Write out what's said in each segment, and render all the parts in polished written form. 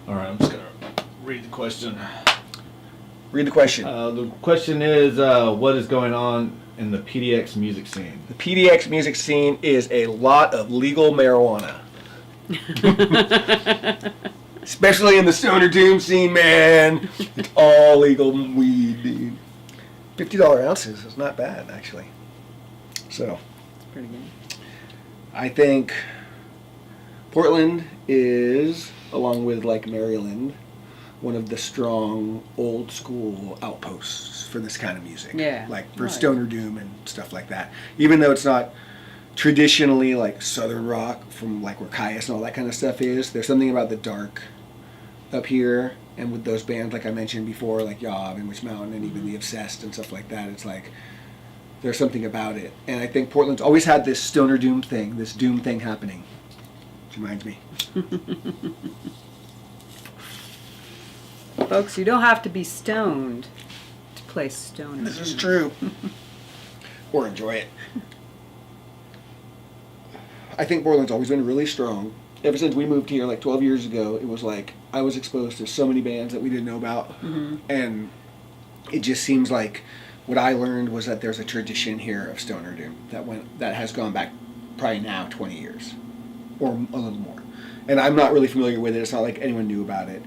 All right, I'm just going to read the question. Read the question. The question is, what is going on in the PDX music scene? The PDX music scene is a lot of legal marijuana. Especially in the stoner doom scene, man. It's all legal weed, dude. $50 ounces is not bad, actually. So, It's pretty good. I think Portland is, along with like Maryland, one of the strong old school outposts for this kind of music. Yeah. Like for Right. stoner doom and stuff like that. Even though it's not traditionally like southern rock from like where Caius and all that kind of stuff is, there's something about the dark up here, and with those bands like I mentioned before, like Yob and Witch Mountain and even the Obsessed and stuff like that, it's like there's something about it. And I think Portland's always had this stoner doom thing, this doom thing happening. Which reminds me. Folks, you don't have to be stoned to play stoner. This is true. Or enjoy it. I think Portland's always been really strong. Ever since we moved here like 12 years ago, it was like I was exposed to so many bands that we didn't know about. Mm-hmm. And it just seems like what I learned was that there's a tradition here of stoner doom that has gone back probably now 20 years or a little more. And I'm not really familiar with it. It's not like anyone knew about it.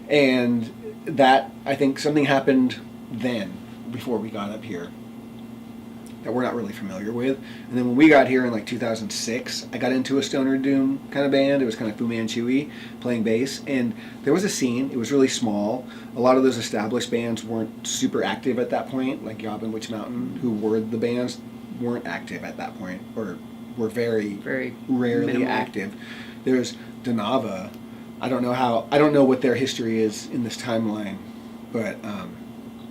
And that, I think something happened then, before we got up here, that we're not really familiar with. And then when we got here in like 2006, I got into a stoner doom kind of band. It was kind of Fu Manchu-y, playing bass. And there was a scene. It was really small. A lot of those established bands weren't super active at that point, like Yob and Witch Mountain, who were the bands, weren't active at that point, or were very rarely minimal. active. There's Danava. I don't know what their history is in this timeline, but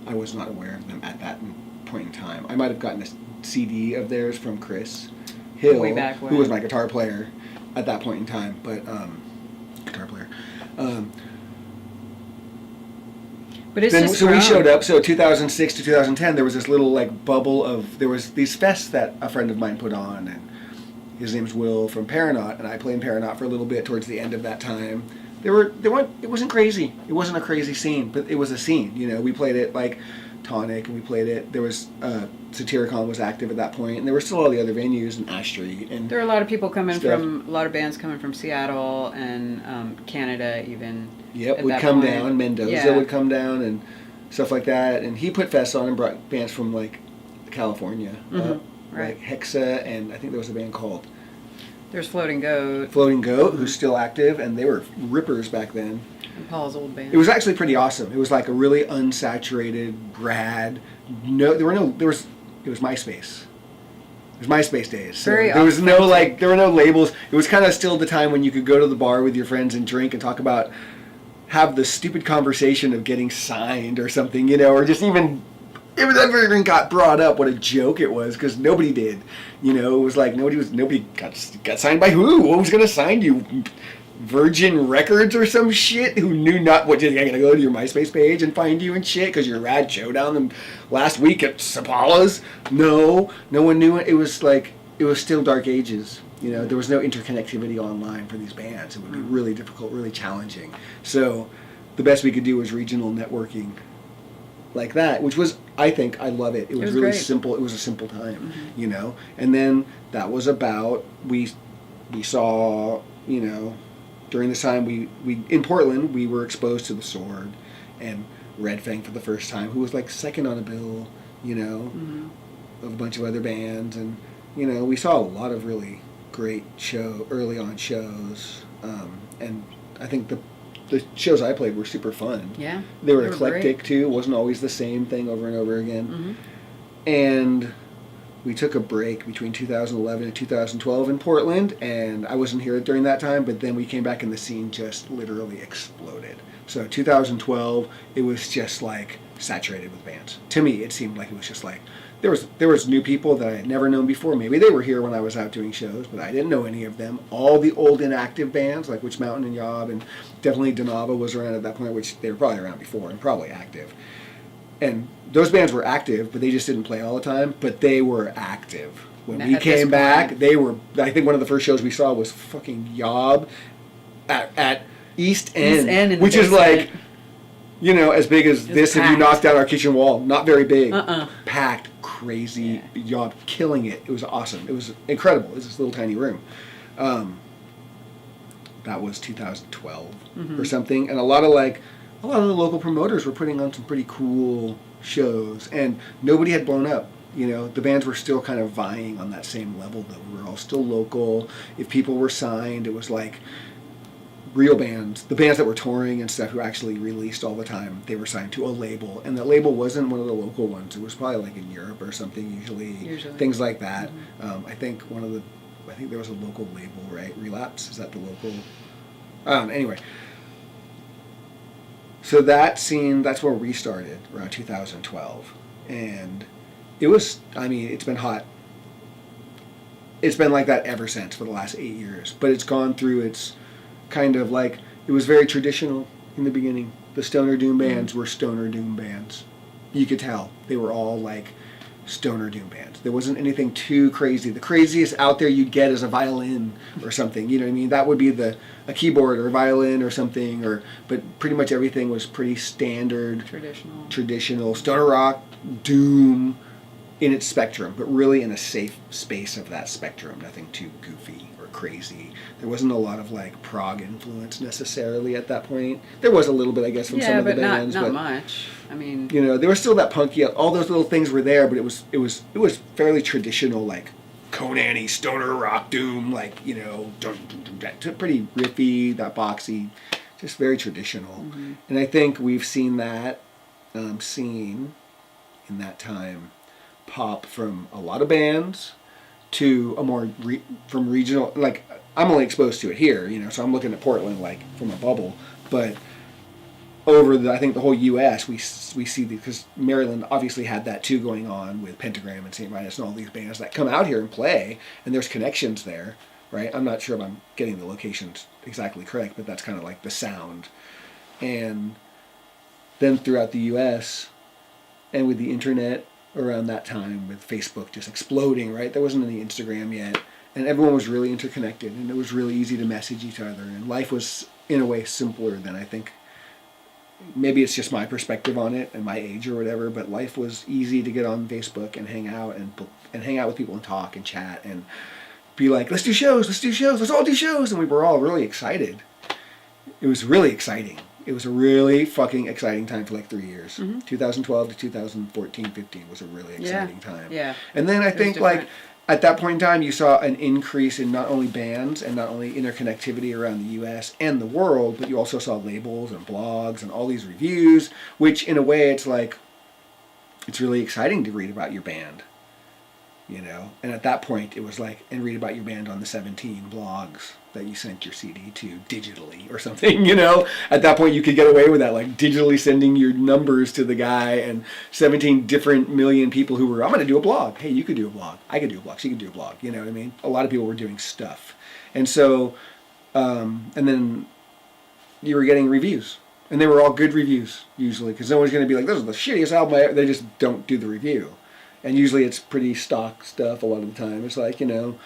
I was not aware of them at that point in time. I might have gotten a CD of theirs from Chris Hill, Way back when. who was my guitar player at that point in time, but guitar player. But it's Then, just so we grown. showed up. So 2006 to 2010, there was this little like bubble of there was these fests that a friend of mine put on, and his name's Will from Paranaut, and I played in Paranaut for a little bit towards the end of that time. It wasn't crazy. It wasn't a crazy scene, but it was a scene. You know, we played it like Tonic, and we played it. There was Satyricon was active at that point, and there were still all the other venues in Ash Street. And There were a lot of people coming stuff. from, a lot of bands coming from Seattle and Canada even. Yep, at would that come point. down. Mendoza Yeah. would come down and stuff like that. And he put fests on and brought bands from like California, Mhm, right. like Hexa, and I think there was a band called There's Floating Goat Floating Goat, who's still active, and they were rippers back then. and Paul's old band. It was actually pretty awesome. It was like a really unsaturated, rad. It was MySpace. It was MySpace days. So Very there was no authentic. there were no labels. It was kind of still the time when you could go to the bar with your friends and drink and have the stupid conversation of getting signed or something, you know, or just even it was never even got brought up what a joke it was because nobody did, you know. It was like nobody got signed by who? What was gonna sign you? Virgin Records or some shit? Who knew not what? You're gonna go to your MySpace page and find you and shit because you're Rad Showdown the last week at Sapala's? No one knew it. It was like it was still dark ages. You know, there was no interconnectivity online for these bands. It would be really difficult, really challenging. So the best we could do was regional networking like that, which was, I think, I love it. It was really great. simple. It was a simple time, you know. And then that was about, we saw, you know, during this time, we in Portland, we were exposed to The Sword and Red Fang for the first time, who was like second on a bill, you know, of a bunch of other bands. And, you know, we saw a lot of really great early on shows, and I think the shows I played were super fun. Yeah. They were They were eclectic great. too. It wasn't always the same thing over and over again. Mm-hmm. And we took a break between 2011 and 2012 in Portland, and I wasn't here during that time, but then we came back and the scene just literally exploded. So 2012, it was just like saturated with bands. To me, it seemed like it was just like there was new people that I had never known before. Maybe they were here when I was out doing shows, but I didn't know any of them. All the old inactive bands like Witch Mountain and Yob, and definitely Danava was around at that point, which they were probably around before and probably active. And those bands were active, but they just didn't play all the time. But they were active. When we At this came back, point. they were. I think one of the first shows we saw was fucking Yob at East End, East End in the which is basement. like, you know, as big as this if you packed. knocked down our kitchen wall. Not very big. Packed. Crazy job, killing it. It was awesome. It was incredible. It was this little tiny room. That was 2012 or something, and a lot of the local promoters were putting on some pretty cool shows, and nobody had blown up. You know, the bands were still kind of vying on that same level, though. We were all still local. If people were signed, it was like real bands, the bands that were touring and stuff who actually released all the time, they were signed to a label, and that label wasn't one of the local ones. It was probably like in Europe or something, usually. Things like that. I think there was a local label, right? Relapse, is that the local? Anyway. So that scene, that's where we started, around 2012. And it was, it's been hot. It's been like that ever since for the last 8 years. But it's gone through its kind of like, it was very traditional in the beginning. The stoner doom bands were stoner doom bands. You could tell. They were all like stoner doom bands. There wasn't anything too crazy. The craziest out there you'd get is a violin or something. You know what I mean? That would be a keyboard or a violin or something. But pretty much everything was pretty standard. Traditional. Stoner rock, doom in its spectrum, but really in a safe space of that spectrum. Nothing too goofy or crazy. There wasn't a lot of like prog influence necessarily at that point. There was a little bit, I guess, from some of the bands, but not much. I mean, you know, there was still that punky. All those little things were there, but it was fairly traditional, like Conan-y stoner rock doom, like, you know, pretty riffy, that boxy, just very traditional. And I think we've seen that scene in that time pop from a lot of bands to a more from regional, like I'm only exposed to it here, you know, so I'm looking at Portland like from a bubble, but over I think the whole U.S. we see because Maryland obviously had that too going on with Pentagram and St. Vitus and all these bands that come out here and play, and there's connections there, right? I'm not sure if I'm getting the locations exactly correct, but that's kind of like the sound. And then throughout the U.S. and with the internet around that time, with Facebook just exploding, right? There wasn't any Instagram yet, and everyone was really interconnected, and it was really easy to message each other, and life was in a way simpler than I think. Maybe it's just my perspective on it and my age or whatever, but life was easy to get on Facebook and hang out and hang out with people and talk and chat and be like, let's do shows, let's all do shows, and we were all really excited. It was really exciting. It was a really fucking exciting time for like 3 years. 2012 to 2014-15 was a really exciting time. Yeah. And then I think like at that point in time you saw an increase in not only bands and not only interconnectivity around the US and the world, but you also saw labels and blogs and all these reviews, which in a way it's like, it's really exciting to read about your band. You know, and at that point it was like, and read about your band on the 17 blogs that you sent your CD to digitally or something, you know. At that point you could get away with that, like digitally sending your numbers to the guy, and 17 different million people who were, I'm going to do a blog. Hey, you could do a blog. I could do a blog. She could do a blog. You know what I mean? A lot of people were doing stuff. And so, and then you were getting reviews. And they were all good reviews, usually, because no one's going to be like, this is the shittiest album ever. They just don't do the review. And usually it's pretty stock stuff a lot of the time. It's like, you know,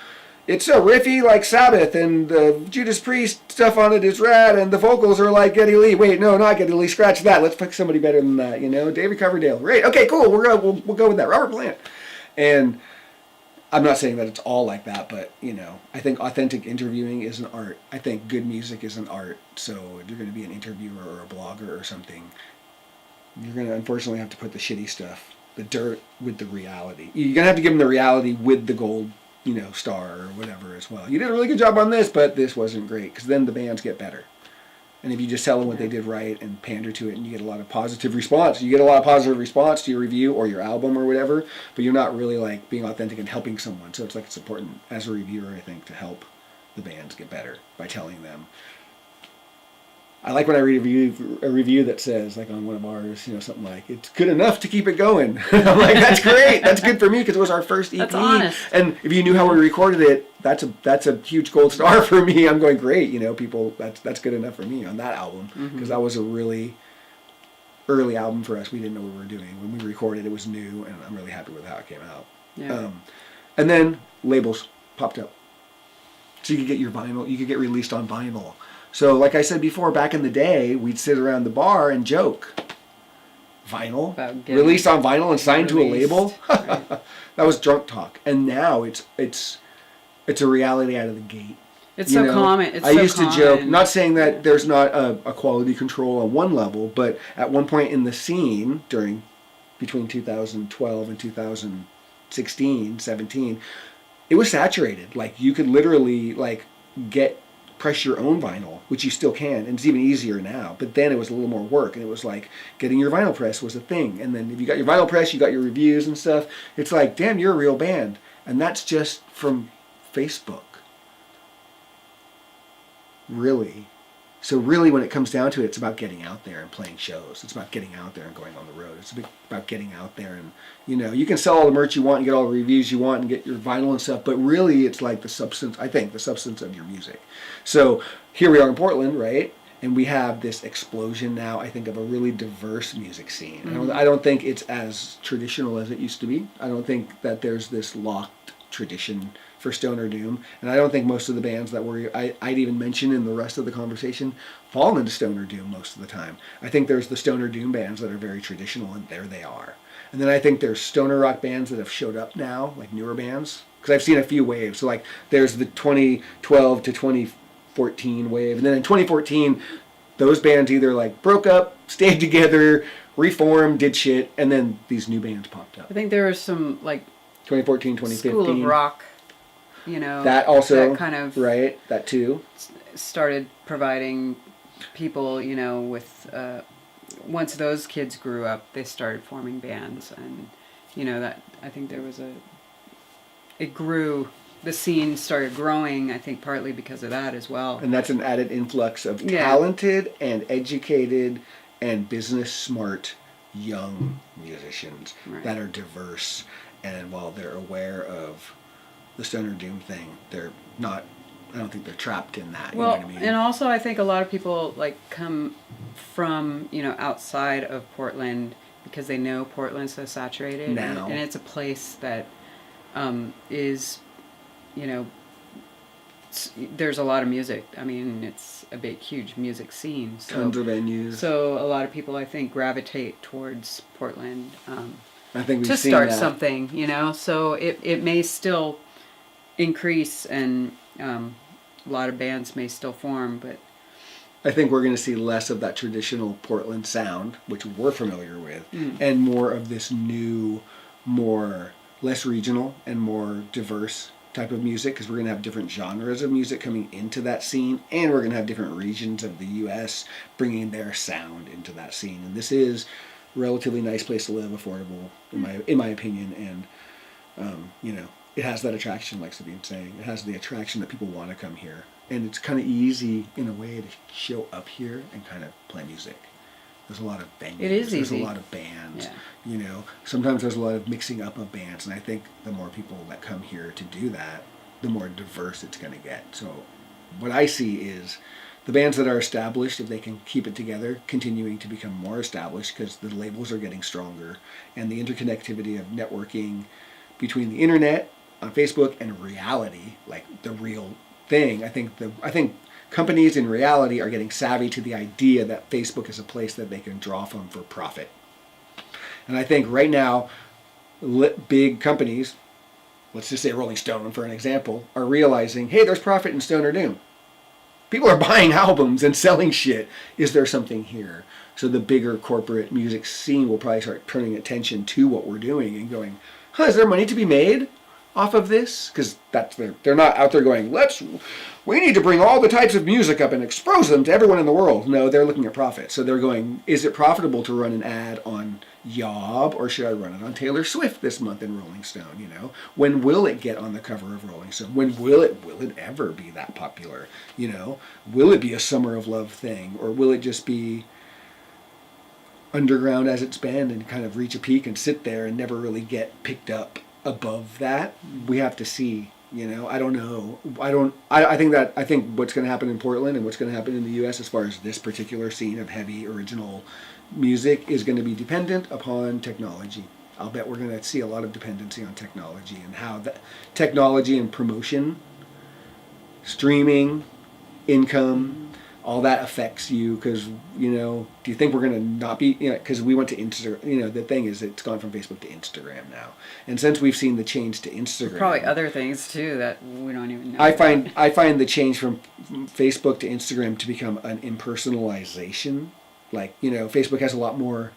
it's so riffy like Sabbath, and the Judas Priest stuff on it is rad, and the vocals are like Geddy Lee. Wait, no, not Geddy Lee. Scratch that. Let's pick somebody better than that, you know? David Coverdale. Great. Okay, cool. We'll go with that. Robert Plant. And I'm not saying that it's all like that, but, you know, I think authentic interviewing is an art. I think good music is an art. So if you're going to be an interviewer or a blogger or something, you're going to unfortunately have to put the shitty stuff, the dirt, with the reality. You're going to have to give them the reality with the gold, you know, star or whatever as well. You did a really good job on this, but this wasn't great, because then the bands get better. And if you just tell them what they did right and pander to it, and you get a lot of positive response, you get a lot of positive response to your review or your album or whatever, but you're not really like being authentic and helping someone. So it's like, it's important as a reviewer, I think, to help the bands get better by telling them. I like when I read a review that says, like on one of ours, you know, something like, it's good enough to keep it going. I'm like, that's great. That's good for me, because it was our first EP. That's honest. And if you knew how we recorded it, that's a huge gold star for me. I'm going, great, you know, people, that's good enough for me on that album, because that was a really early album for us. We didn't know what we were doing. When we recorded, it was new, and I'm really happy with how it came out. Yeah. And then labels popped up. So you could get your vinyl, you could get released on vinyl. So like I said before, back in the day, we'd sit around the bar and joke. Vinyl, released on vinyl and signed to a label. Right. That was drunk talk. And now it's a reality out of the gate. It's so common. It's I so used common. to joke, not saying that there's not a quality control on one level, but at one point in the scene between 2012 and 2016, 17, it was saturated. Like you could literally press your own vinyl, which you still can, and it's even easier now. But then it was a little more work, and it was like getting your vinyl press was a thing. And then if you got your vinyl press, you got your reviews and stuff. It's like, damn, you're a real band. And that's just from Facebook. Really. So really, when it comes down to it, it's about getting out there and playing shows. It's about getting out there and going on the road. It's about getting out there and, you can sell all the merch you want and get all the reviews you want and get your vinyl and stuff, but really it's like the substance of your music. So here we are in Portland, right? And we have this explosion now, I think, of a really diverse music scene. Mm-hmm. I don't think it's as traditional as it used to be. I don't think that there's this locked tradition for stoner doom, and I don't think most of the bands that I'd even mention in the rest of the conversation fall into stoner doom most of the time. I think there's the stoner doom bands that are very traditional, and there they are. And then I think there's stoner rock bands that have showed up now, like newer bands, because I've seen a few waves. So like there's the 2012 to 2014 wave, and then in 2014 those bands either like broke up, stayed together, reformed, did shit, and then these new bands popped up. I think there was some like 2014, 2015 School of Rock, that also, that kind of right, that too started providing people, with once those kids grew up, they started forming bands, and that I think there was it grew. The scene started growing, I think, partly because of that as well. And that's an added influx of talented and educated and business smart young musicians that are diverse. And while they're aware of the stoner doom thing, they're not. I don't think they're trapped in that. Well, you know what I mean? And also I think a lot of people come from outside of Portland because they know Portland's so saturated now, and it's a place that is, there's a lot of music. I mean, it's a big, huge music scene. So, tons of venues. So a lot of people, I think, gravitate towards Portland. I think we've to seen start that. something, So it may still increase, and a lot of bands may still form, but I think we're going to see less of that traditional Portland sound, which we're familiar with, and more of this new, less regional and more diverse type of music, because we're going to have different genres of music coming into that scene, and we're going to have different regions of the U.S. bringing their sound into that scene. And this is a relatively nice place to live, affordable, in my opinion, and it has that attraction, like Sabine's saying. It has the attraction that people want to come here. And it's kind of easy, in a way, to show up here and kind of play music. There's a lot of venues. It is There's easy. a lot of bands. Yeah. Sometimes there's a lot of mixing up of bands. And I think the more people that come here to do that, the more diverse it's going to get. So what I see is the bands that are established, if they can keep it together, continuing to become more established because the labels are getting stronger. And the interconnectivity of networking between the internet, on Facebook, and reality, like the real thing. I think companies in reality are getting savvy to the idea that Facebook is a place that they can draw from for profit. And I think right now, big companies, let's just say Rolling Stone for an example, are realizing, hey, there's profit in stoner doom. People are buying albums and selling shit. Is there something here? So the bigger corporate music scene will probably start turning attention to what we're doing and going, is there money to be made off of this? Because they're not out there going, we need to bring all the types of music up and expose them to everyone in the world. No, they're looking at profit. So they're going, is it profitable to run an ad on Yob, or should I run it on Taylor Swift this month in Rolling Stone? When will it get on the cover of Rolling Stone? When will it ever be that popular? Will it be a Summer of Love thing, or will it just be underground as it's been and kind of reach a peak and sit there and never really get picked up above that? We have to see. I don't know. I think what's going to happen in Portland and what's going to happen in the U.S. as far as this particular scene of heavy original music is going to be dependent upon technology. I'll bet we're going to see a lot of dependency on technology and how that technology and promotion, streaming, income, all that affects you because, you know, do you think we're going to not be, you know, because we went to Instagram, you know, the thing is it's gone from Facebook to Instagram now. And since we've seen the change to Instagram. Probably other things too that we don't even know. I find the change from Facebook to Instagram to become an impersonalization. Like, you know, Facebook has a lot more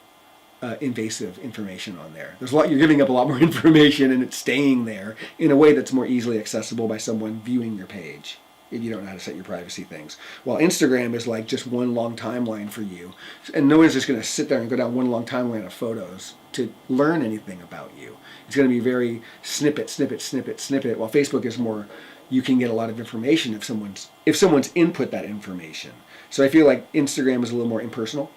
invasive information on there. There's a lot, you're giving up a lot more information and it's staying there in a way that's more easily accessible by someone viewing your page if you don't know how to set your privacy things. While Instagram is like just one long timeline for you. And no one's just going to sit there and go down one long timeline of photos to learn anything about you. It's going to be very snippet, while Facebook is more, you can get a lot of information if someone's input that information. So I feel like Instagram is a little more impersonal,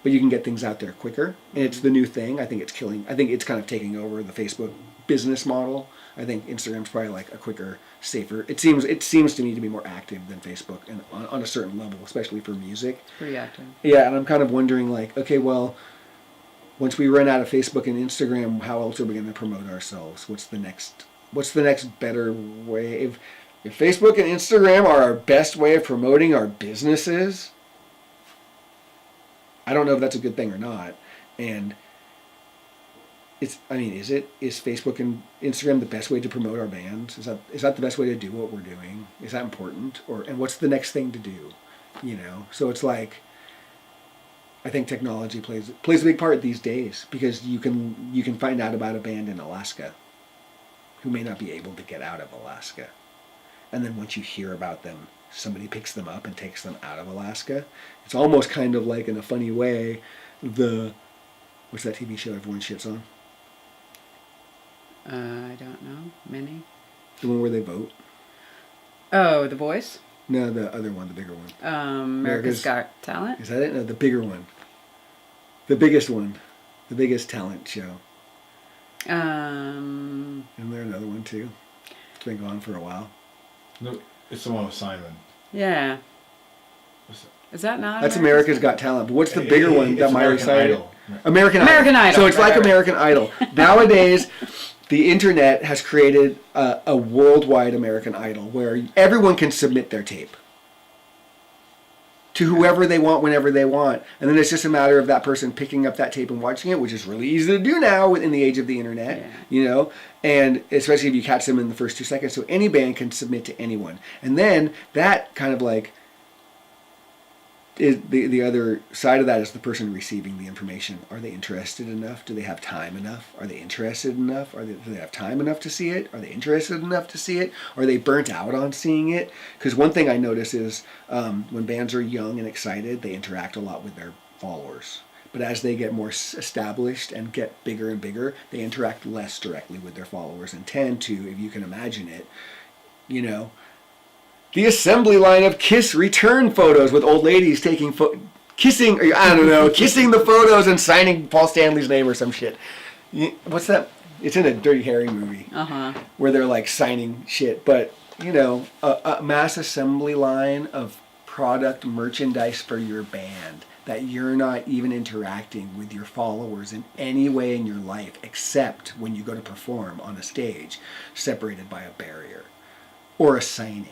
but you can get things out there quicker. And it's the new thing. I think it's kind of taking over the Facebook business model. I think Instagram's probably like a quicker, safer. It seems to me to be more active than Facebook, and on a certain level, especially for music. It's pretty active. Yeah, and I'm kind of wondering, like, okay, well, once we run out of Facebook and Instagram, how else are we going to promote ourselves? What's the next better way? If Facebook and Instagram are our best way of promoting our businesses, I don't know if that's a good thing or not. And is Facebook and Instagram the best way to promote our bands? Is that the best way to do what we're doing? Is that important? And what's the next thing to do? You know? So it's like, I think technology plays a big part these days, because you can find out about a band in Alaska who may not be able to get out of Alaska. And then once you hear about them, somebody picks them up and takes them out of Alaska. It's almost kind of like, in a funny way, what's that TV show everyone shits on? I don't know. Many? The one where they vote? Oh, The Voice? No, the other one, the bigger one. America's Got Talent? Is that it? No, the bigger one. The biggest one. The biggest talent show. Isn't there another one too? It's been gone for a while. No, it's the one with Simon. Yeah. What's that? Is that not? That's America's Got Talent. But what's the bigger one that Miley American cited? Idol. American Idol. So it's Right, like right. American Idol. Nowadays, the internet has created a worldwide American Idol where everyone can submit their tape to whoever they want, whenever they want. And then it's just a matter of that person picking up that tape and watching it, which is really easy to do now in the age of the internet, you know, and especially if you catch them in the first 2 seconds. So any band can submit to anyone. And then that kind of like, is the other side of that is the person receiving the information. Are they interested enough? Do they have time enough? Are they interested enough? Do they have time enough to see it? Are they interested enough to see it? Are they burnt out on seeing it? Because one thing I notice is when bands are young and excited, they interact a lot with their followers. But as they get more established and get bigger and bigger, they interact less directly with their followers and tend to, if you can imagine it, you know, the assembly line of Kiss return photos with old ladies taking kissing the photos and signing Paul Stanley's name or some shit. What's that? It's in a Dirty Harry movie where they're like signing shit. But, you know, a mass assembly line of product merchandise for your band that you're not even interacting with your followers in any way in your life except when you go to perform on a stage separated by a barrier or a signing.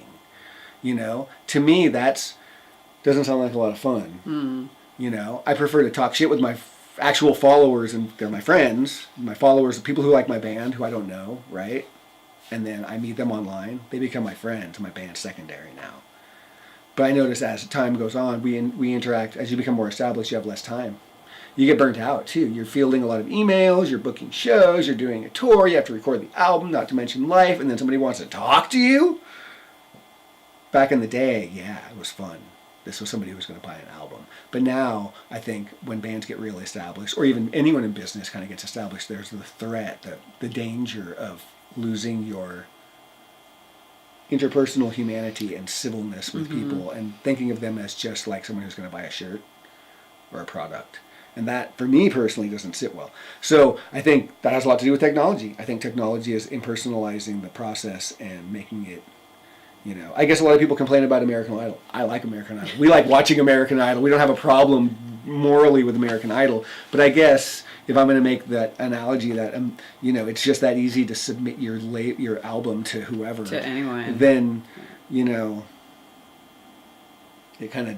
You know, to me, doesn't sound like a lot of fun. You know, I prefer to talk shit with my actual followers, and they're my friends, my followers, people who like my band, who I don't know, right? And then I meet them online. They become my friends. My band's secondary now. But I notice as time goes on, we interact. As you become more established, you have less time. You get burnt out too. You're fielding a lot of emails. You're booking shows. You're doing a tour. You have to record the album, not to mention life. And then somebody wants to talk to you. Back in the day, yeah, it was fun. This was somebody who was going to buy an album. But now, I think when bands get really established, or even anyone in business kind of gets established, there's the threat, the danger of losing your interpersonal humanity and civilness with people and thinking of them as just like someone who's going to buy a shirt or a product. And that, for me personally, doesn't sit well. So I think that has a lot to do with technology. I think technology is impersonalizing the process and making it, you know, I guess a lot of people complain about American Idol. I like American Idol. We like watching American Idol. We don't have a problem morally with American Idol. But I guess if I'm going to make that analogy that, you know, it's just that easy to submit your album to whoever. To anyone. Then, you know, it kind of